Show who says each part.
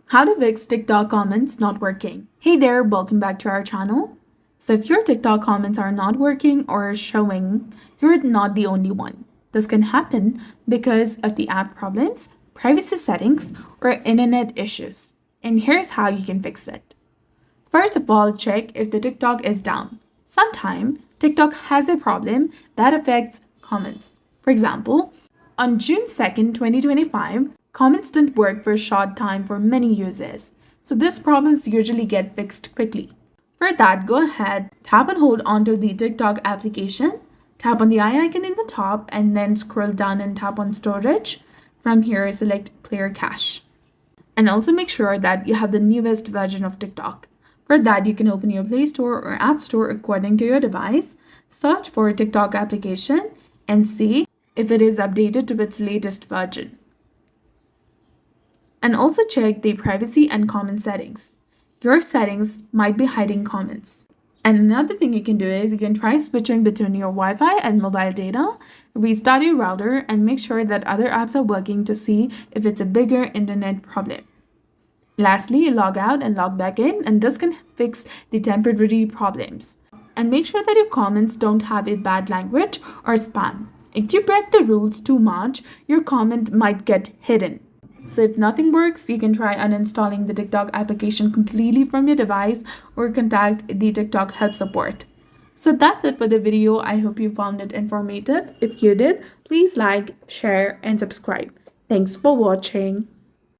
Speaker 1: How to fix TikTok comments not working. Hey there, welcome back to our channel. So if your TikTok comments are not working or showing, you're not the only one. This can happen because of the app problems, privacy settings, or internet issues. And here's how you can fix it. First of all, check if the TikTok is down. Sometimes TikTok has a problem that affects comments. For example, on June 2nd, 2025, comments didn't work for a short time for many users. So these problems usually get fixed quickly. For that, go ahead, tap and hold onto the TikTok application, tap on the eye icon in the top, and then scroll down and tap on storage. From here, select clear cache. And also make sure that you have the newest version of TikTok. For that, you can open your Play Store or App Store according to your device, search for TikTok application, and see if it is updated to its latest version. And also check the privacy and comment settings. Your settings might be hiding comments. And another thing you can do is you can try switching between your Wi-Fi and mobile data, restart your router, and make sure that other apps are working to see if it's a bigger internet problem. Lastly, log out and log back in, and this can fix the temporary problems. And make sure that your comments don't have a bad language or spam. If you break the rules too much, your comment might get hidden. So if nothing works, you can try uninstalling the TikTok application completely from your device or contact the TikTok help support. So that's it for the video. I hope you found it informative. If you did, please like, share, and subscribe. Thanks for watching.